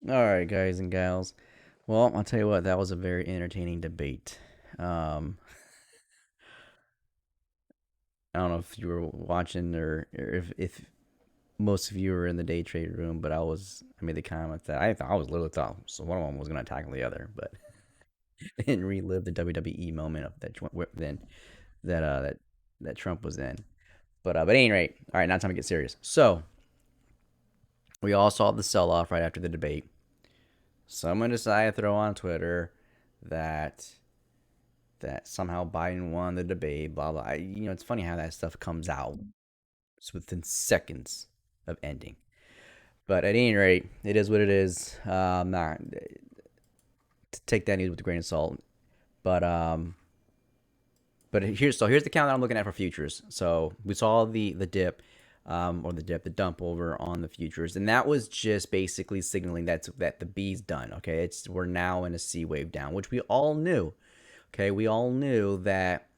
All right, guys and gals. Well, I'll tell you what, that was a very entertaining debate. Um, I don't know if you were watching or if most of you were in the day trade room, but I made the comment that I thought I was literally thought so one of them was going to tackle the other, but and relive the WWE moment of then that Trump was in. But at any rate, all right, now time to get serious. So we all saw the sell off right after the debate. Someone decided to throw on Twitter that somehow Biden won the debate, blah blah. It's funny how that stuff comes out. It's within seconds of ending. But at any rate, it is what it is. Not to take that news with a grain of salt. But here's the countdown I'm looking at for futures. So we saw the dip, or the dump over on the futures, and that was just basically signaling that the B's done. Okay, we're now in a C wave down, which we all knew. Okay, we all knew that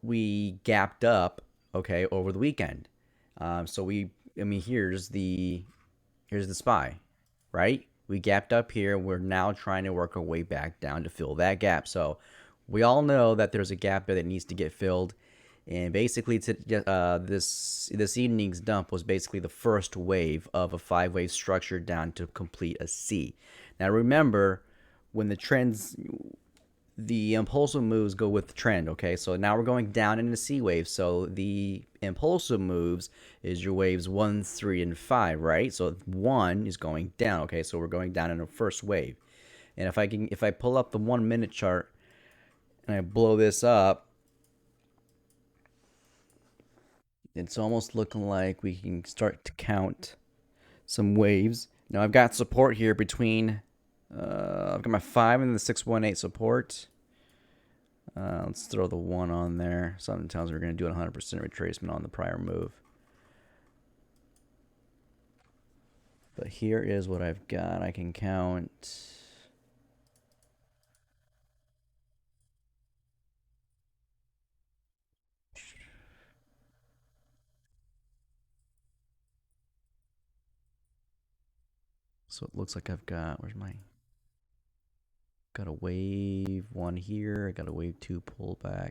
we gapped up, okay, over the weekend. I mean, here's the spy, right? We gapped up here. We're now trying to work our way back down to fill that gap. So we all know that there's a gap there that needs to get filled. And basically, this evening's dump was basically the first wave of a five-wave structure down to complete a C. Now remember, when the impulsive moves go with the trend. Okay, so now we're going down into C waves. So the impulsive moves is your waves 1, 3, and 5, right? So 1 is going down. Okay, so we're going down in the first wave. And if I pull up the 1 minute chart and I blow this up, it's almost looking like we can start to count some waves. Now I've got support here between. I've got my 5 and the 618 support. Let's throw the 1 on there. Something tells me we're going to do a 100% retracement on the prior move. But here is what I've got. I can count. So it looks like I've got, where's my, got a wave 1 here. I got a wave 2 pullback.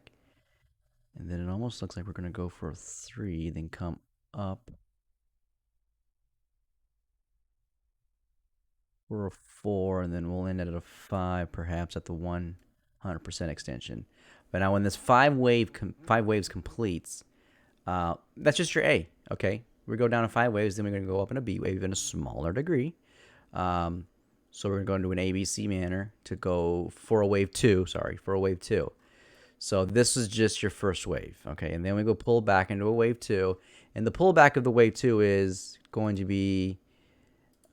And then it almost looks like we're going to go for a 3, then come up for a 4, and then we'll end at a 5, perhaps at the 100% extension. But now when this 5 waves completes, that's just your A. Okay, we go down to 5 waves, then we're going to go up in a B wave in a smaller degree. So we're going to go into an ABC manner to go for a wave 2. Sorry, for a wave 2. So this is just your first wave, okay? And then we go pull back into a wave 2, and the pullback of the wave 2 is going to be.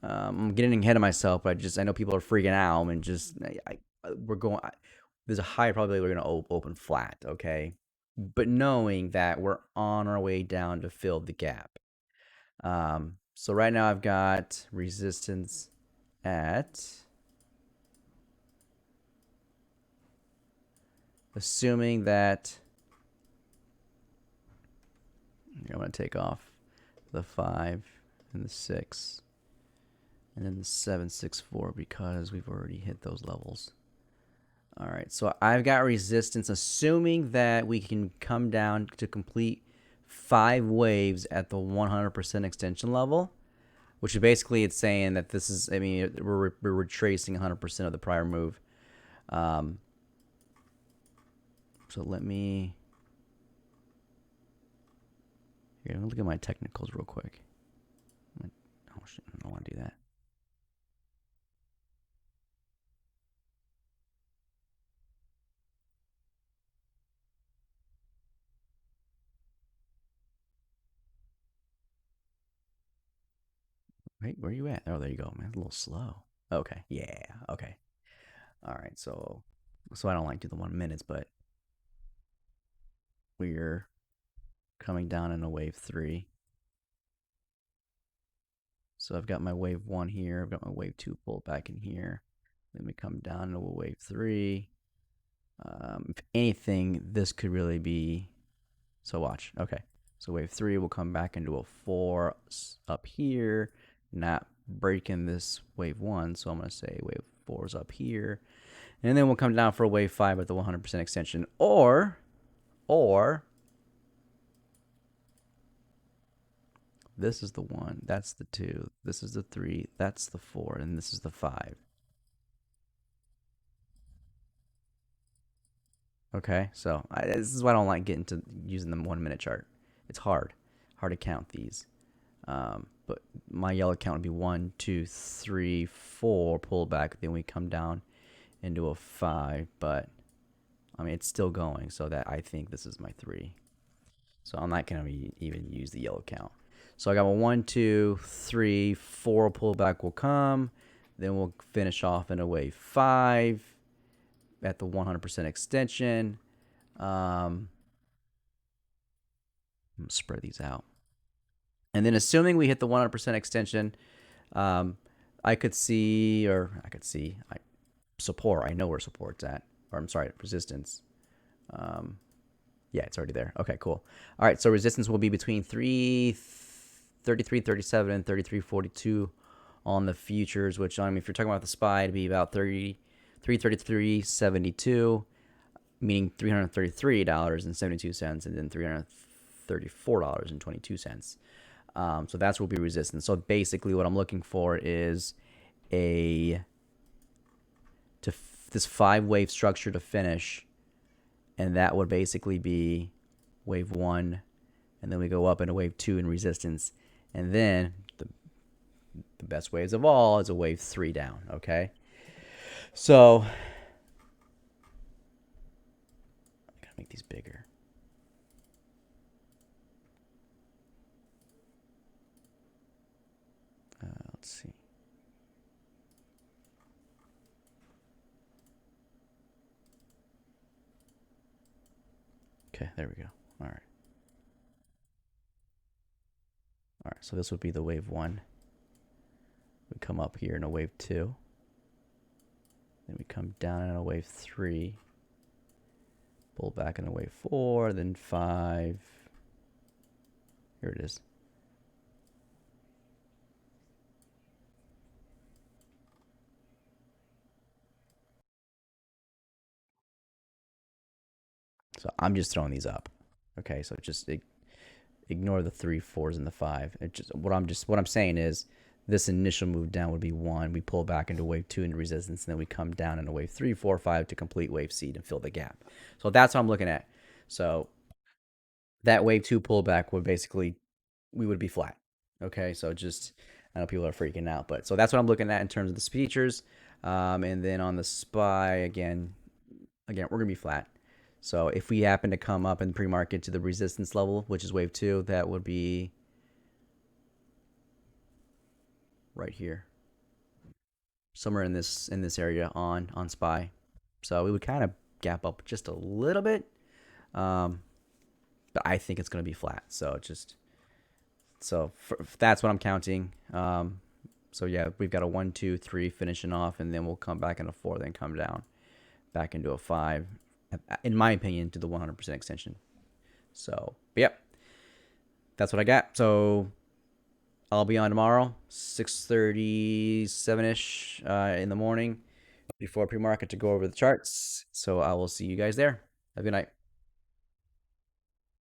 I'm getting ahead of myself, but I know people are freaking out, and just we're going. There's a high probability we're going to open flat, okay? But knowing that we're on our way down to fill the gap. So right now I've got resistance at, assuming that, I'm going to take off the 5 and the 6 and then the 764 because we've already hit those levels. All right, so I've got resistance, assuming that we can come down to complete 5 waves at the 100% extension level, which is basically it's saying that this is, I mean, we're retracing 100% of the prior move. Um, so let me, here, let me look at my technicals real quick. Oh shit, I don't want to do that. Wait, where are you at? Oh, there you go, man. It's a little slow. Okay, yeah, okay. All right, so I don't like to do the 1 minutes, but we're coming down in a wave 3. So I've got my wave 1 here. I've got my wave 2 pulled back in here. Then we come down to a wave 3. If anything, this could really be. So watch. Okay. So wave 3 will come back into a 4 up here. Not breaking this wave one. So I'm going to say wave four is up here. And then we'll come down for a wave five at the 100% extension. Or this is the one. That's the two. This is the three. That's the four. And this is the five. Okay. So this is why I don't like getting to using the 1 minute chart. It's hard to count these. But my yellow count would be one, two, three, four, pull back. Then we come down into a five. But I mean, it's still going. So that I think this is my three. So I'm not going to even use the yellow count. So I got a one, two, three, four pullback will come. Then we'll finish off in a wave five at the 100% extension. I'm going to spread these out. And then assuming we hit the 100% extension, um, support. I know where support's at. Or I'm sorry, resistance. Um, Yeah, it's already there. Okay, cool. All right, so resistance will be between 33.37 and 33.42 on the futures, which, I mean, if you're talking about the SPY, it'd be about 333.72, meaning $333.72, and then $334.22. So that's will be resistance. So basically, what I'm looking for is a this five wave structure to finish, and that would basically be wave one, and then we go up into wave two in resistance, and then the best waves of all is a wave three down. Okay, so I gotta make these bigger. Let's see. Okay, there we go. All right. All right, so this would be the wave one. We come up here in a wave two. Then we come down in a wave three. Pull back in a wave four, then five. Here it is. So I'm just throwing these up. Okay, so just ignore the three, fours, and the five. What I'm saying is this initial move down would be one. We pull back into wave two into resistance, and then we come down into wave three, four, five to complete wave C and fill the gap. So that's what I'm looking at. So that wave two pullback would basically we would be flat. Okay, so just I know people are freaking out, but so that's what I'm looking at in terms of the features. And then on the SPY again we're gonna be flat. So if we happen to come up in pre-market to the resistance level, which is wave two, that would be right here, somewhere in this area on SPY. So we would kind of gap up just a little bit, um, but I think it's going to be flat. That's what I'm counting. So yeah, we've got a 1, 2, 3 finishing off, and then we'll come back in a 4, then come down back into a 5. In my opinion, to the 100% extension. So, but yep, that's what I got. So I'll be on tomorrow, 6:37 ish in the morning before pre-market to go over the charts. So I will see you guys there. Have a good night.